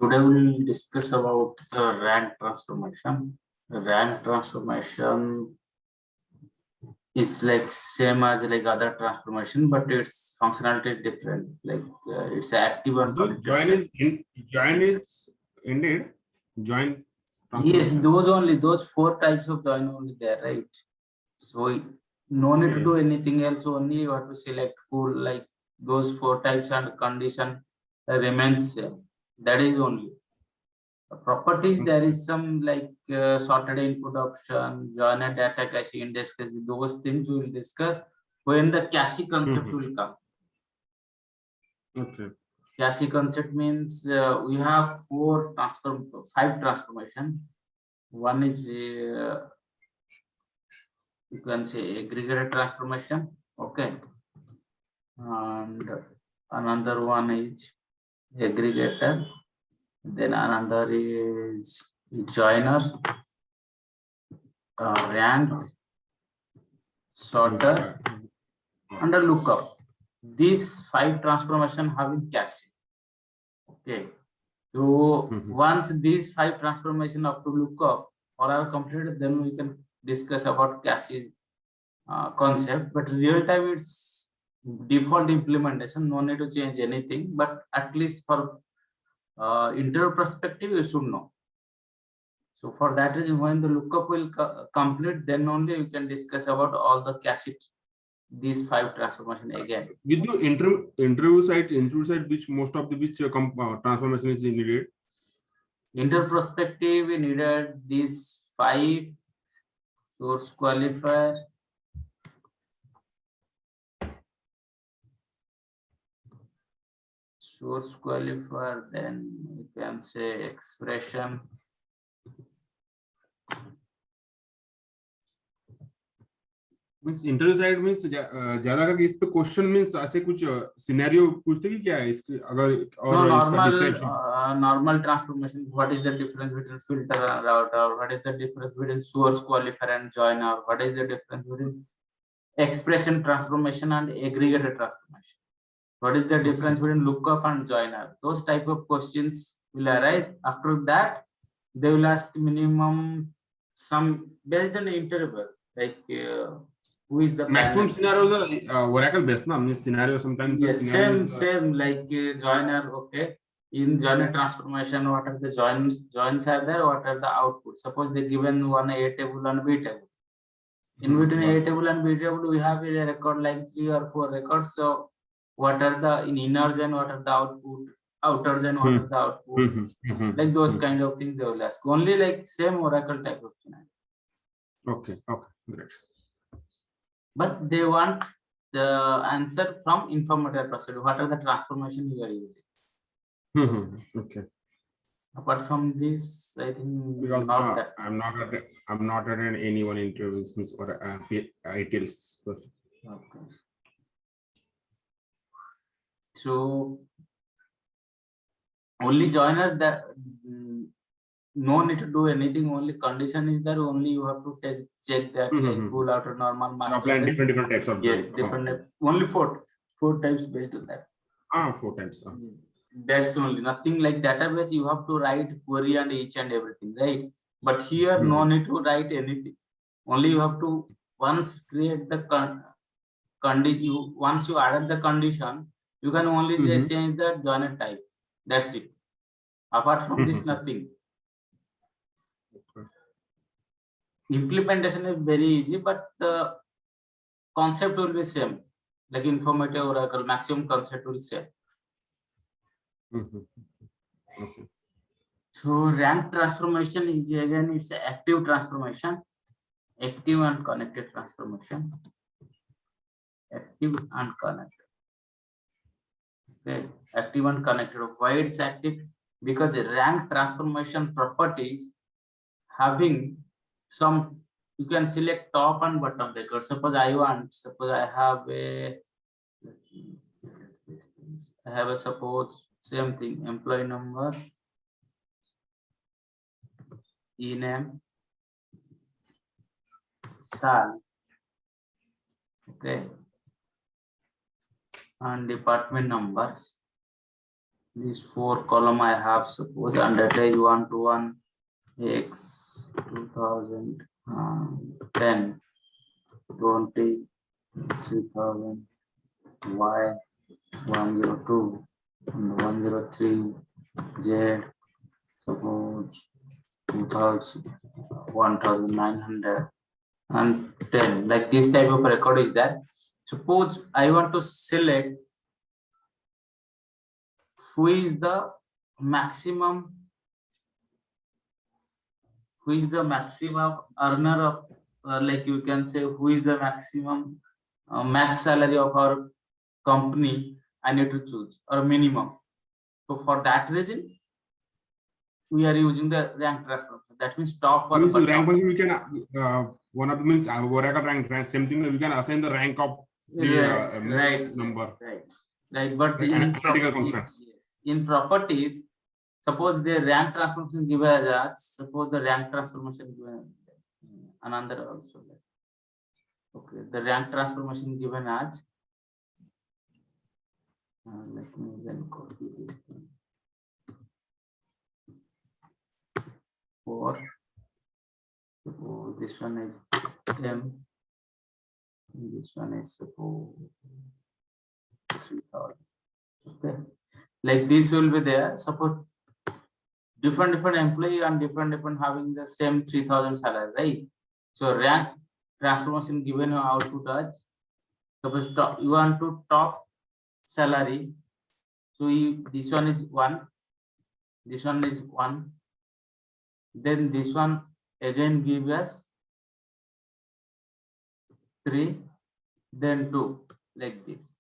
Today we'll discuss about the rank transformation. The rank transformation is like same as like other transformation, but its functionality is different. Like it's active and connected. Join is indeed join. Yes, those four types of join only there, right? So no need to do anything else. Only you have to select full like those four types and condition remains same. That is only. Properties, there is some like sorted input option, joiner data cache, index cache. Those things we will discuss when the cache concept will come. Okay. Cache concept means we have five transformation. One is you can say aggregated transformation. Okay, and another one is aggregator. Then another is joiner, rank, sorter, and a lookup. These five transformation having cache. Okay. So once these five transformation up to lookup all are completed, then we can discuss about cache concept. But real time it's default implementation. No need to change anything. But at least for interview perspective, you should know. So for that reason, when the lookup will complete, then only we can discuss about all the cache, these five transformation again. With the interview side, which most of the transformation is needed. Interview perspective, we needed these five: source qualifier, then you can say expression. Means interview side means ज़्यादा करके इस पे question means ऐसे कुछ scenario पूछते कि क्या है इसके अगर और normal transformation. What is the difference between filter and router? What is the difference between source qualifier and joiner? What is the difference between expression transformation and aggregated transformation? What is the difference between lookup and joiner? Those type of questions will arise. After that, they will ask minimum some based on interval, like who is the maximum scenario Oracle based na means scenario sometimes yes, same like joiner. Okay, in joiner transformation, what are the joins are there, what are the outputs? Suppose they given one A table and B table. In between A table and B table, we have a record like 3 or 4 records. So what are the in inner gen, what are the output, outer gen, what are the output, like those kind of things they will ask. Only like same Oracle type of scenario. Okay, great. But they want the answer from informative perspective. What are the transformation you are using? Okay. Apart from this, I think because I'm not at anyone interviews or ITLs. Okay. So only joiner, that no need to do anything. Only condition is there. Only you have to check that like full, outer, normal, master. Different types of yes, different. Only four types based on that. 4 types. That's only, nothing like database. You have to write query and each and everything, right? But here no need to write anything. Only you have to once create the condition. Once you added the condition, you can only change the joiner type. That's it. Apart from this, nothing. Implementation is very easy, but the concept will be same. Like informative Oracle, maximum concept will same. Okay. So rank transformation is again, it's an active transformation, active and connected transformation. Active and connected. Okay, active and connected. Why it's active? Because rank transformation properties having some, you can select top and bottom record. Suppose I have a suppose same thing, employee number, e-name, sal, okay, and department numbers, These 4 column I have, suppose, and data is 1 to 1 x 2000 10 20 3000 y 102 and 103 z, suppose 2000 1900 and 10, like this type of record is there. Suppose I want to select who is the maximum earner of, like you can say, who is the maximum max salary of our company. I need to choose, or minimum. So for that reason, we are using the rank transformation. That means top or means bottom. rank we can one of the means whatever rank same thing we can assign the rank of the right number. Right. But Like analytical functions. in properties, suppose the rank transformation given as, suppose the rank transformation given another also. Okay, the rank transformation given as, let me then copy this thing. For suppose this one is M, this one is suppose 3000. Okay, like this will be there. Suppose different employee and different having the same 3000 salary, right? So rank transformation given output as, suppose you want to top salary, so this one is 1, this one is 1, then this one again give us 3, then 2, like this.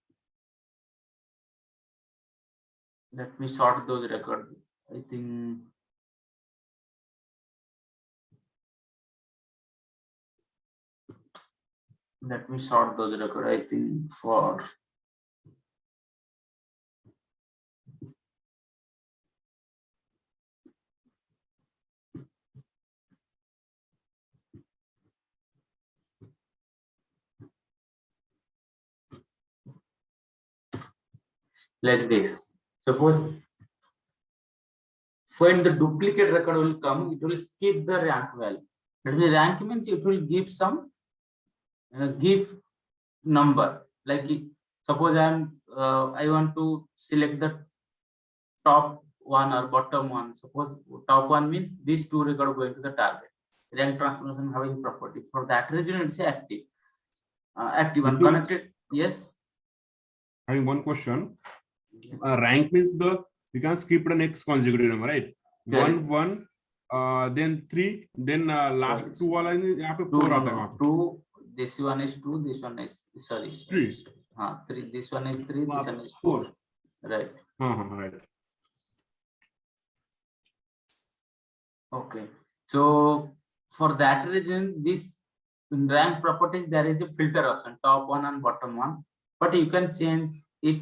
Let me sort those records. I think let me sort those records. I think for like this. Suppose when the duplicate record will come, it will skip the rank value. That means rank means it will give some give number. Like suppose I want to select the top one or bottom one. Suppose top one means these 2 record going to the target. Rank transformation having property. For that reason, it's active. Active and connected. Yes. Having one question. Rank means you can skip the next consecutive number, right? Correct. 1 1 then 3 then last 2 वाला यहाँ पे 4 आता है 2, this one is 2, this one is 3. 3, this one is 3, this one is 4. Right. Right. Okay. So for that reason, this in rank properties there is a filter option, top one and bottom one, but you can change it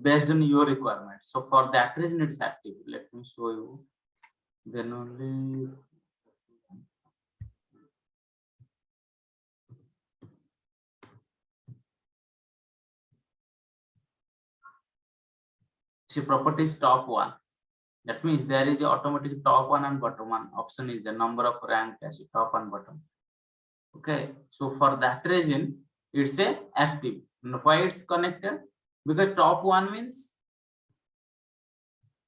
based on your requirement. So for that reason, it's active. Let me show you. Then only. See, properties top one. That means there is a automatic top one and bottom one option is the number of rank as top and bottom. Okay, so for that reason, it's a active. Why it's connected? Because top one means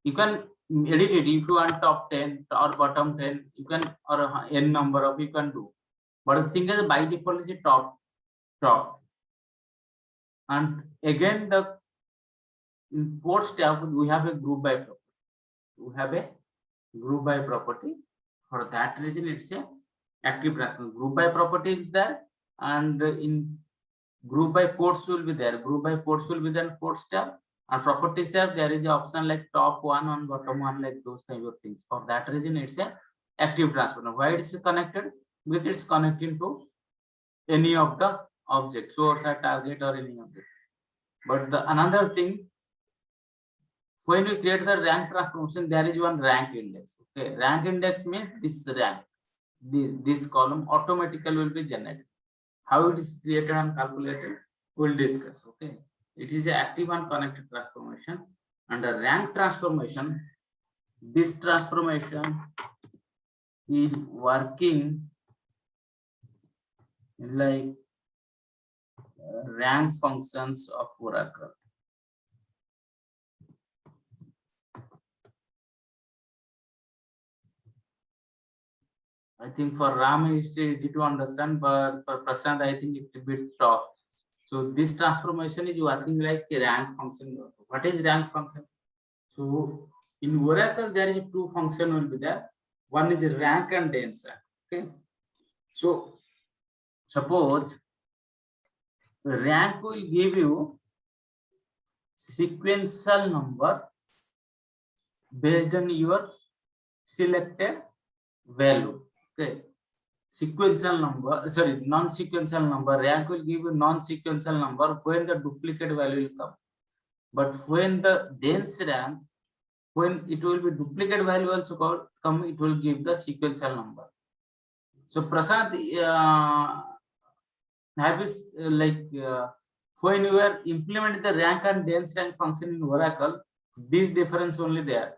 you can edit it if you want top 10 or bottom 10, you can, or n number of you can do. But the thing is, by default is a top. And again, the import step, we have a group by property. We have a group by property. For that reason, it's a active transformation. Group by property is there, and in group by ports will be there. Group by ports will be there. Ports tab and properties tab. There is an option like top one and bottom one, like those type of things. For that reason, it's a active transformer. Why it's connected? With it's connecting to any of the objects, source or target or any object. But the another thing, when we create the rank transformation, there is one rank index. Okay, rank index means this rank. This column automatically will be generated. How it is created and calculated, we'll discuss. Okay, it is an active and connected transformation. under rank transformation, this transformation is working like rank functions of Oracle. I think for Ram it's easy to understand, but for Prashant I think it's a bit tough. So this transformation is working like a rank function. What is rank function? So in Oracle there is two functions will be there. One is rank and dense rank. Okay. So suppose rank will give you sequential number based on your selected value. Okay. Sequential number, sorry, non-sequential number. Rank will give you non-sequential number when the duplicate value will come. But when the dense rank, when it will be duplicate value also come, it will give the sequential number. So Prasad, have you when you are implementing the rank and dense rank function in Oracle, this difference only there.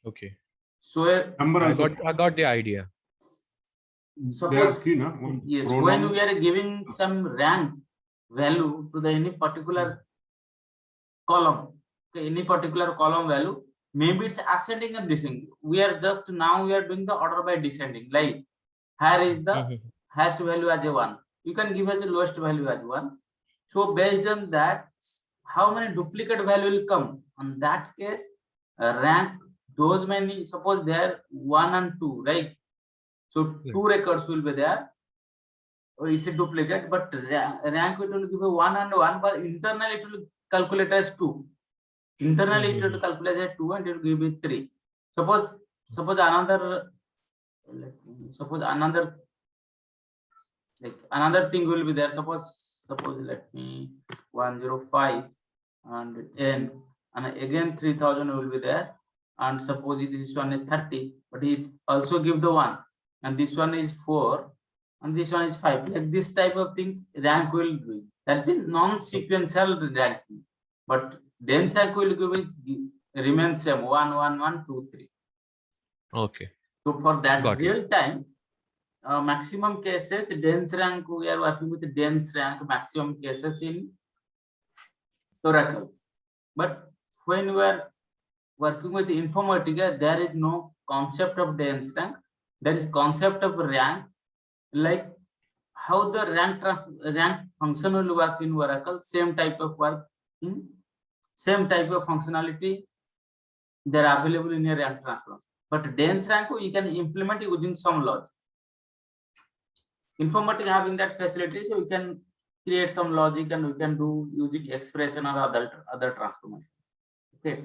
Okay. So I got the idea. Suppose, there are three, no? Yes, pronoun. when we are giving some rank value to the any particular column, okay, any particular column value, maybe it's ascending and descending. We are doing the order by descending. Like here is the highest value as a 1. You can give us the lowest value as 1. So based on that, how many duplicate value will come? On that case, rank those many. Suppose there 1 and 2, right? So 2 records will be there. It's a duplicate, but rank it will give a 1 and 1, but internally it will calculate as 2. Internally it will calculate as 2 and it will give it 3. Suppose another thing will be there. Suppose let me 105 and n, and again 3000 will be there, and suppose this one is 30, but it also give the 1, and this one is 4, and this one is 5. Like this type of things rank will do. That means non-sequential ranking, but dense rank will give it remain same 1 1 1 2 3. Okay. So for that Got real time, maximum cases dense rank, we are working with dense rank maximum cases in Oracle. But when we are working with Informatica, there is no concept of dense rank. There is concept of rank, like how the rank function will work in Oracle. Same type of work in same type of functionality they are available in a rank transformation. But dense rank you can implement using some logic. Informatica having that facility, so we can create some logic and we can do using expression or other transformation. Okay,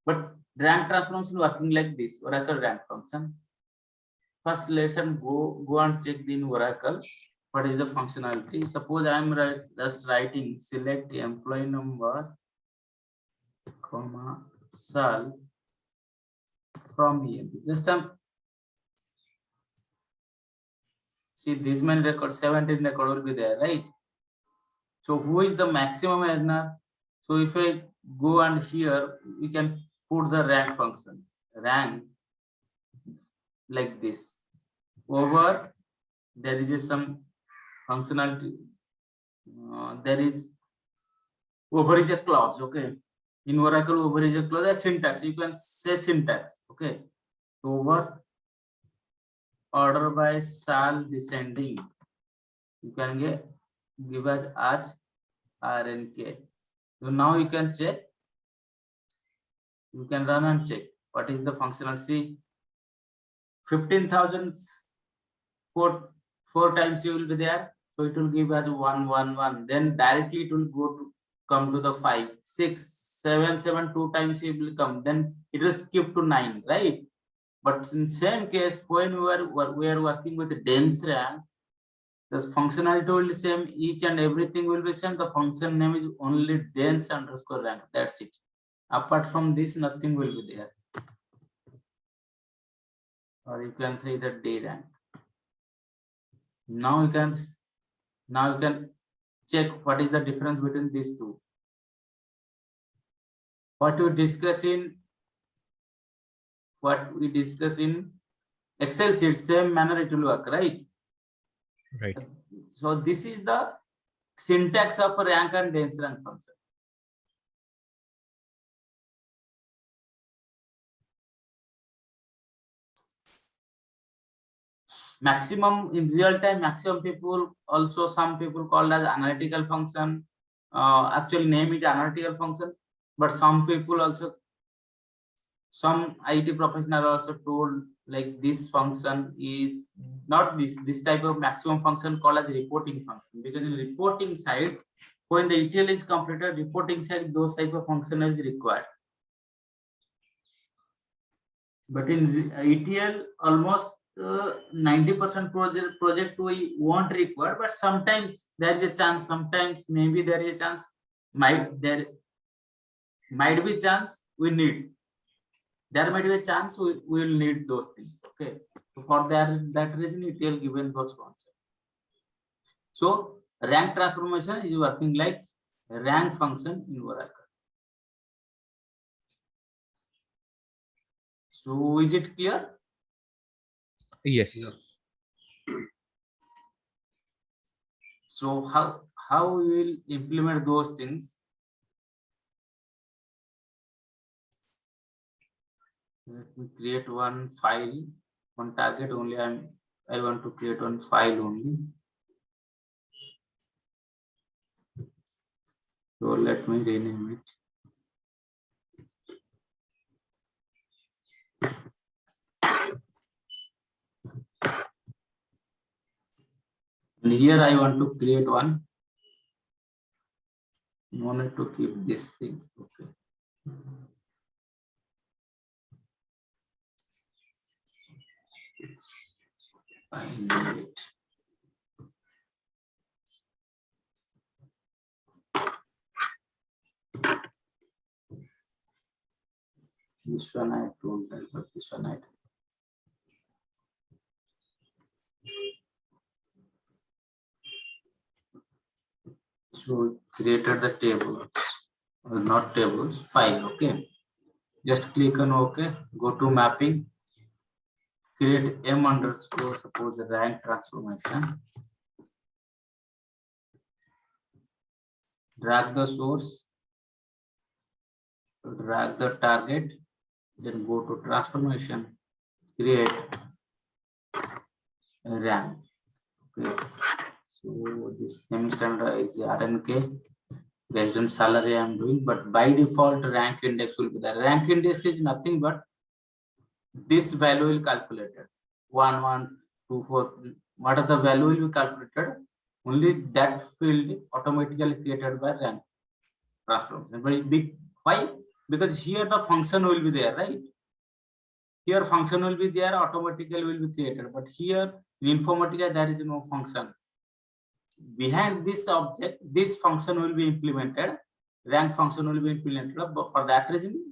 but rank transformation working like this Oracle rank function. First, let's go and check the Oracle. What is the functionality? Suppose I am just writing select employee number, comma sal from EMP. Just see this many records, 17 record will be there, right? So who is the maximum earner? So if I go and here, we can put the rank function, rank like this. Over there is some functionality. There is over is a clause, okay? In Oracle, over is a clause, a syntax. You can say syntax, okay? Over order by sal descending. You can give us as RNK. So now you can check. You can run and check what is the functionality. 15,000 four times you will be there, so it will give us 1 1 1. Then directly it will come to the 5 6 7 7 2 times it will come. Then it will skip to 9, right? But in same case, when we are working with dense rank, the functionality will be same. Each and everything will be same. The function name is only dense underscore rank. That's it. Apart from this, nothing will be there. Or you can say that D rank. Now you can check what is the difference between these two. what we discuss in Excel sheet, same manner it will work, right? Right. So this is the syntax of rank and dense rank function. Maximum in real time, maximum people also, some people called as analytical function. Actual name is analytical function, but some people also, some IT professional also told like this function is not this type of maximum function called as reporting function, because in reporting side, when the ETL is completed, reporting side, those type of function is required. But in ETL, almost 90% project we won't require, but sometimes there is a chance, sometimes maybe there is a chance, might be chance we need. There might be a chance we will need those things. Okay, so for that reason ETL given those concepts. So rank transformation is working like a rank function in Oracle. So is it clear? Yes. Yes. So how we will implement those things? Let me create one file, one target only. I want to create one file only. So let me rename it. And here I want to create one. No need to keep these things. Okay. I need it. This one I told, but this one I. So created the tables, or not tables, file. Okay. Just click on OK. Go to mapping. Create M underscore, suppose rank transformation. Drag the source. Drag the target. Then go to transformation. Create a rank. Okay. So this name standard is RNK. Based on salary I'm doing, but by default rank index will be there. Rank index is nothing but this value will calculated 1 1 2 4. What are the value will be calculated? Only that field automatically created by rank transformation. But it's big. Why? Because here the function will be there, right? Here function will be there, automatically will be created. But here in Informatica there is no function. Behind this object, this function will be implemented. Rank function will be implemented. But for that reason,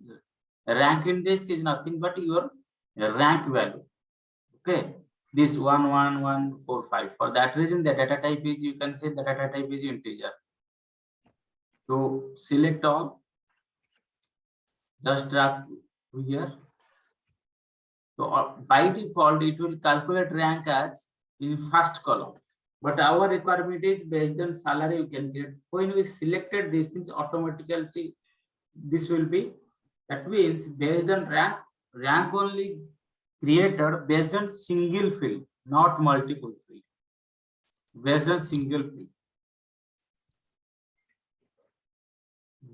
rank index is nothing but your rank value. Okay, this 1 1 1 4 5. For that reason, the data type is, you can say the data type is integer. So select all. Just drag to here. So by default, it will calculate rank as in first column. But our requirement is based on salary you can get. When we selected these things, automatically see this will be, that means based on rank only created based on single field, not multiple field. Based on single field.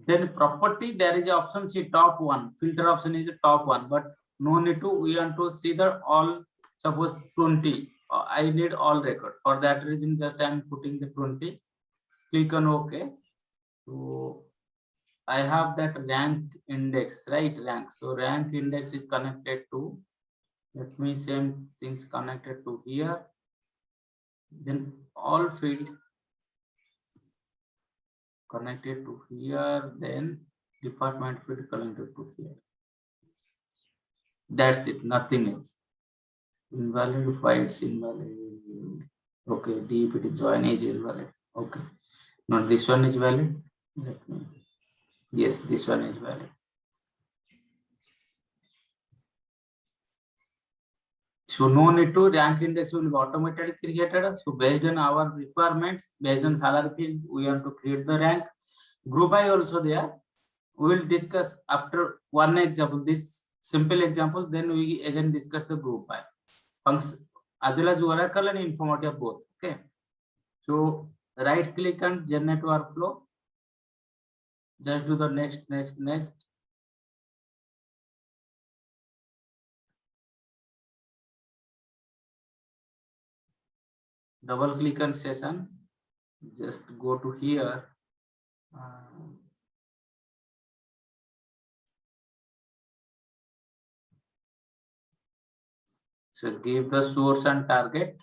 Then property, there is an option, see top one. Filter option is the top one, but no need to, we want to see the all, suppose 20. I need all record. For that reason, just I am putting the 20. Click on OK. So I have that rank index, right? Rank. So rank index is connected to, let me same things connected to here. Then all field connected to here. Then department field connected to here. That's it. Nothing else. Invalid files, invalid. Okay, DPT join is invalid. Okay, now this one is valid. Let me, yes, this one is valid. So no need to, rank index will be automatically created. So based on our requirements, based on salary field, we have to create the rank. Group by also there. We will discuss after one example, this simple example, then we again discuss the group by. Function as well as Oracle and Informatica both. Okay. So right click and generate workflow. Just do the next. Double click on session. Just go to here. So give the source and target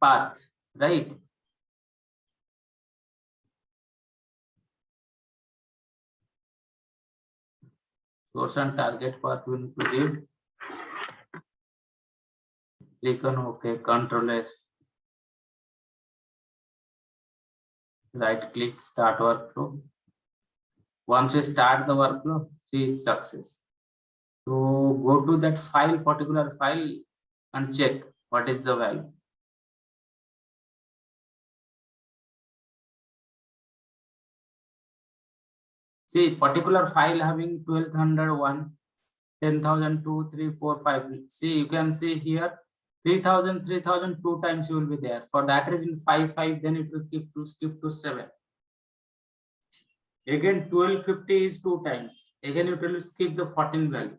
path, right? Source and target path we need to give. Click on OK, Control S. Right click, start workflow. Once you start the workflow, see success. So go to that file, particular file, and check what is the value. See, particular file having 1201, 10,000, 2, 3, 4, 5. See, you can see here 3,000, 3,000 two times you will be there. For that reason 5, 5, then it will skip to 7. Again 1250 is 2 times. Again it will skip the 14 value.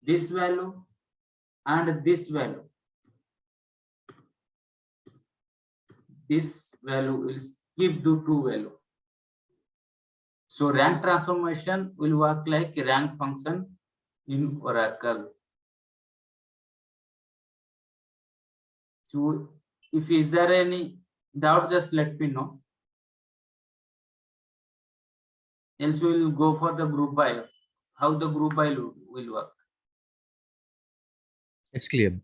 This value and this value. This value will skip the 2 value. So rank transformation will work like a rank function in Oracle. So if is there any doubt, just let me know. Else we will go for the group by. How the group by will work. It's clear.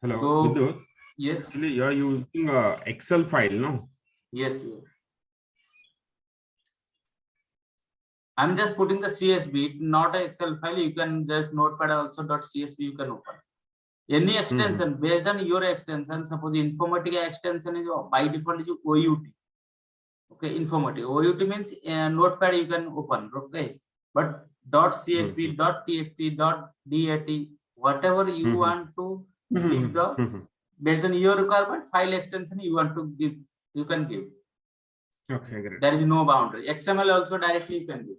Hello, So, Vidut. Yes. Actually, you are using a Excel file, no? Yes. I'm just putting the CSV, not an Excel file. You can just notepad also .csv you can open. Any extension based on your extension. Suppose the Informatica extension is by default is OUT. Okay, Informatica. OUT means notepad you can open. Okay, but .csv, .txt, .dat, whatever you want to give the based on your requirement file extension you want to give, you can give. Okay, great. There is no boundary. XML also directly you can give.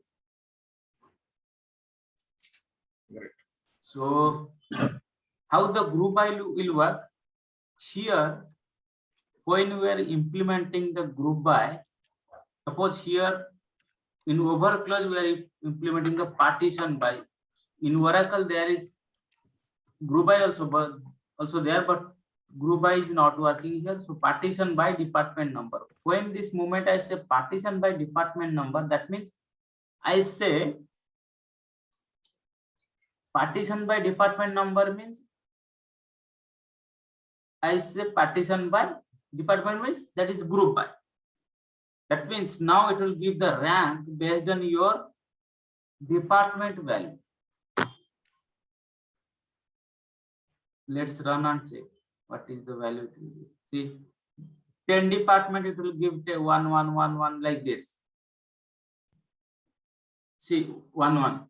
Great. So how the group by will work here, when we are implementing the group by, suppose here in overclose we are implementing the partition by. In Oracle there is group by also there, but group by is not working here. So partition by department number. When this moment I say partition by department number, that means I say partition by department number means I say partition by department means that is group by. That means now it will give the rank based on your department value. Let's run and check what is the value it will give. See, 10 department it will give 1, 1, 1, 1 like this. See, 1, 1.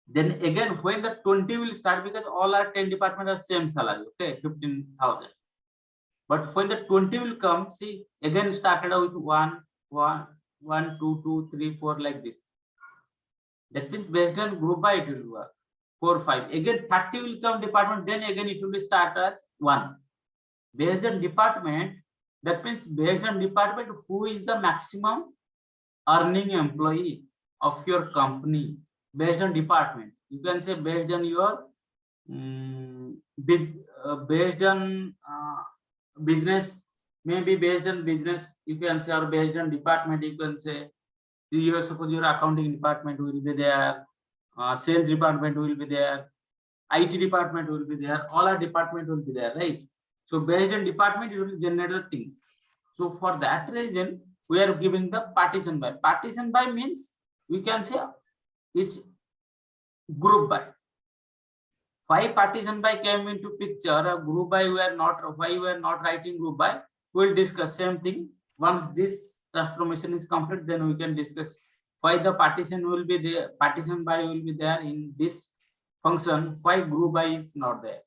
Then again when the 20 will start, because all our 10 department are same salary, okay, 15,000. But when the 20 will come, see, again started with 1, 1, 1, 2, 2, 3, 4 like this. That means based on group by it will work. 4, 5. Again 30 will come department, then again it will be start as 1. Based on department, that means based on department, who is the maximum earning employee of your company based on department. You can say based on your based on business, maybe based on business you can say, or based on department you can say. You suppose your accounting department will be there, sales department will be there, IT department will be there, all our department will be there, right? So based on department you will generate the things. So for that reason we are giving the partition by. Partition by means we can say it's group by. 5 partition by came into picture. A group by we are not. Why we are not writing group by? We'll discuss same thing. Once this transformation is complete, then we can discuss why the partition will be there. Partition by will be there in this function. Why group by is not there?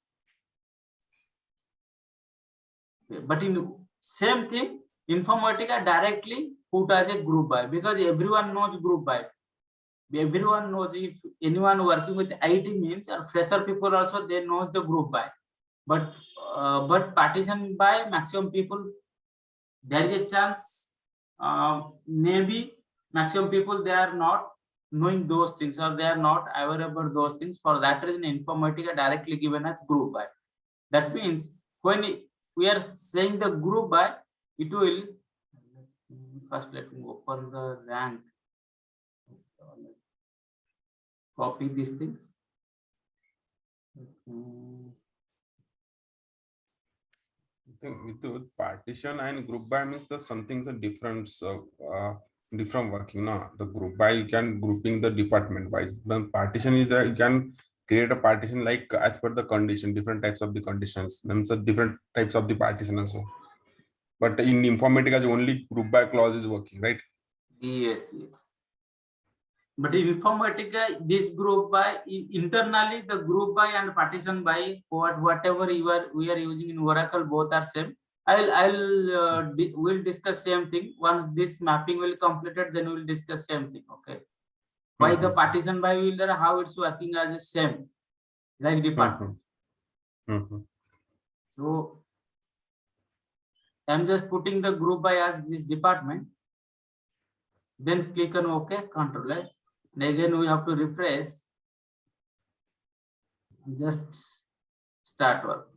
Okay. But in same thing, Informatica directly put as a group by, because everyone knows group by. Everyone knows, if anyone working with IT means, or fresher people also, they knows the group by. But partition by, maximum people, there is a chance, maybe maximum people, they are not knowing those things, or they are not aware about those things. For that reason, Informatica directly given as group by. That means when we are saying the group by, it will, first let me open the rank, copy these things. With partition and group by means the something's a different different working. No, the group by you can grouping the department wise. Then partition is you can create a partition like as per the condition, different types of the conditions. Then different types of the partition also. But in Informatica, only group by clause is working, right? Yes. But in Informatica, this group by, internally the group by and partition by, whatever we are using in Oracle, both are same. We'll discuss same thing. Once this mapping will completed, then we'll discuss same thing. Okay. Why the partition by will there, how it's working as the same, like department. So I'm just putting the group by as this department. Then click on OK, Control S. And again we have to refresh. Just start work.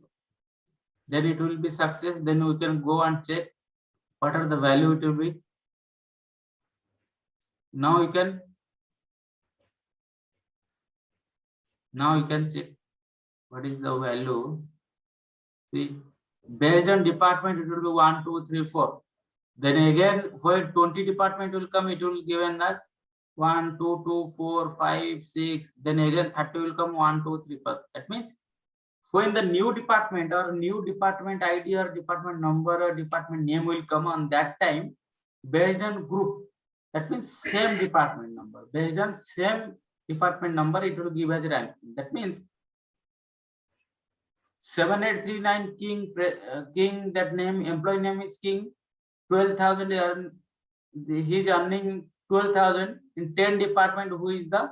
Then it will be success. Then we can go and check what are the value it will be. Now you can check what is the value. See, based on department, it will be 1, 2, 3, 4. Then again, when 20 department will come, it will given us 1, 2, 2, 4, 5, 6. Then again 30 will come, 1, 2, 3, 4. That means when the new department or new department ID or department number or department name will come on that time, based on group, that means same department number. Based on same department number, it will give as rank. That means 7839 King, that name, employee name is King, 12,000, he is earning 12,000 in 10 department, who is the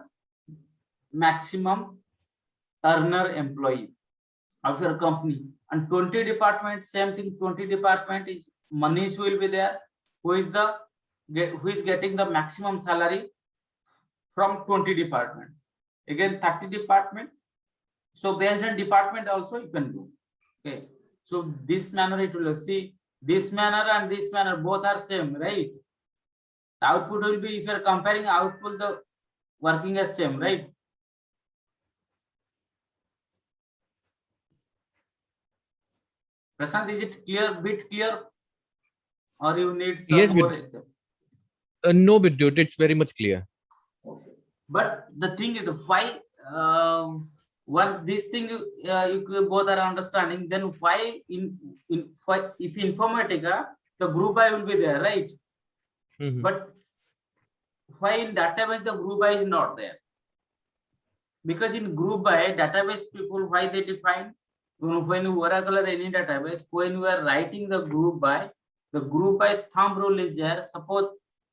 maximum earner employee of your company. And 20 department, same thing, 20 department is Manish will be there, who is getting the maximum salary from 20 department. Again 30 department. So based on department also you can do. Okay. So this manner it will see, this manner and this manner both are same, right? The output will be, if you are comparing output, the working as same, right? Prashant, is it bit clear, or you need some more? No, Vidyut, it's very much clear. Okay. But the thing is, why once this thing you both are understanding, then why if Informatica, the group by will be there, right? But why in database the group by is not there? Because in group by database people, why they define, when you Oracle or any database, when you are writing the group by thumb rule is there. Suppose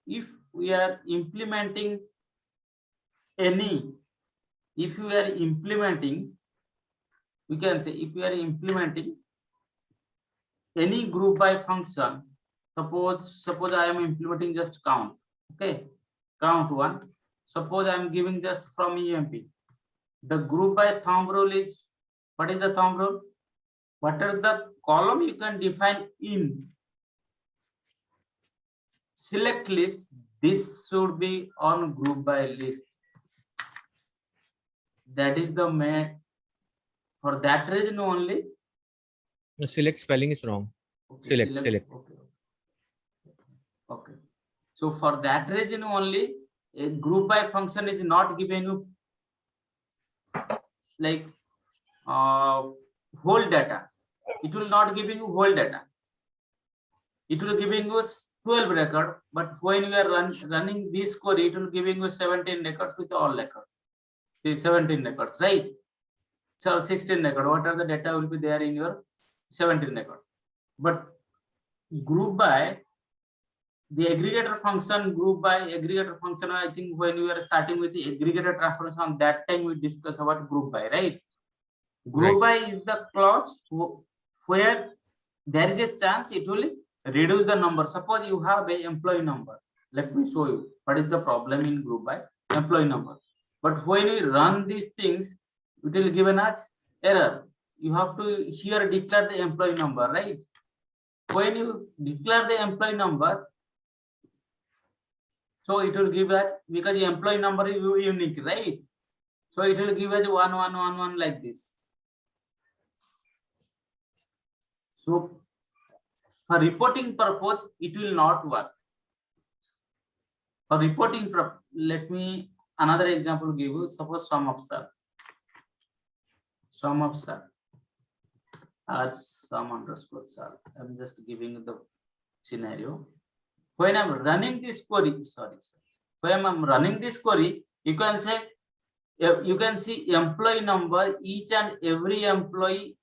if we are implementing any, if you are implementing, we can say if you are implementing any group by function, suppose I am implementing just count. Okay, count 1. Suppose I am giving just from EMP. The group by thumb rule is, what is the thumb rule? What are the column you can define in select list? This should be on group by list. That is the main. For that reason only. No, select spelling is wrong. Okay, select. Okay. So for that reason only, a group by function is not given you like whole data. It will not giving you whole data. It will giving you 12 record, but when you are running this query, it will giving you 17 records with all records. 17 records, right? So 16 record. What are the data will be there in your 17 record? But group by the aggregator function, group by aggregator function. I think when we are starting with the aggregator transformation, that time we discuss about group by, right? Group by is the clause where there is a chance it will reduce the number. Suppose you have a employee number. Let me show you what is the problem in group by employee number. But when you run these things, it will give an error. You have to here declare the employee number, right? When you declare the employee number, so it will give us, because the employee number is unique, right? So it will give us 1111 like this. So for reporting purpose, it will not work. For reporting, let me another example give you. Suppose sum of sum. Sum of sum as sum underscore sum. I'm just giving you the scenario. When I'm running this query, when I'm running this query, you can say, you can see employee number, each and every employee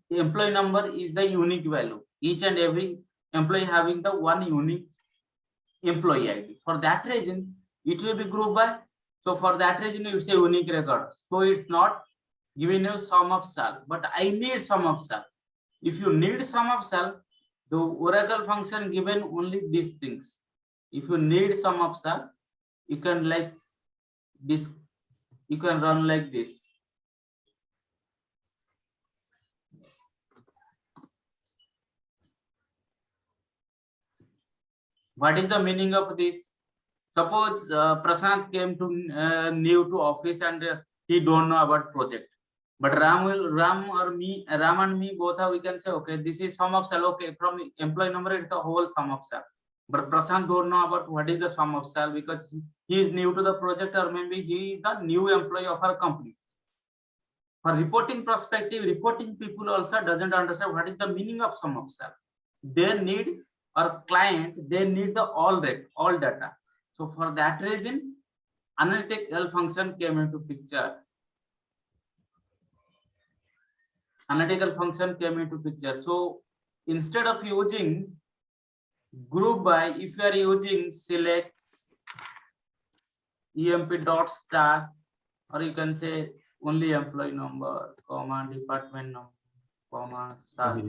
number is the unique value. Each and every employee having the one unique employee ID. For that reason, it will be grouped by. So for that reason, you say unique record. So it's not giving you sum of sum, but I need sum of sum. If you need sum of sum, the Oracle function given only these things. If you need sum of sum, you can like this, you can run like this. What is the meaning of this? Suppose Prashant came to new to office and he don't know about project. But Ram and me both are, we can say, okay, this is sum of sum. Okay, from employee number, it's the whole sum of sum. But Prashant don't know about what is the sum of sum because he is new to the project, or maybe he is the new employee of our company. For reporting perspective, reporting people also doesn't understand what is the meaning of sum of sum. They need, our client, they need the all data. So for that reason, analytical function came into picture. Analytical function came into picture. So instead of using group by, if you are using select emp dot star, or you can say only employee number, comma, department number, comma, star.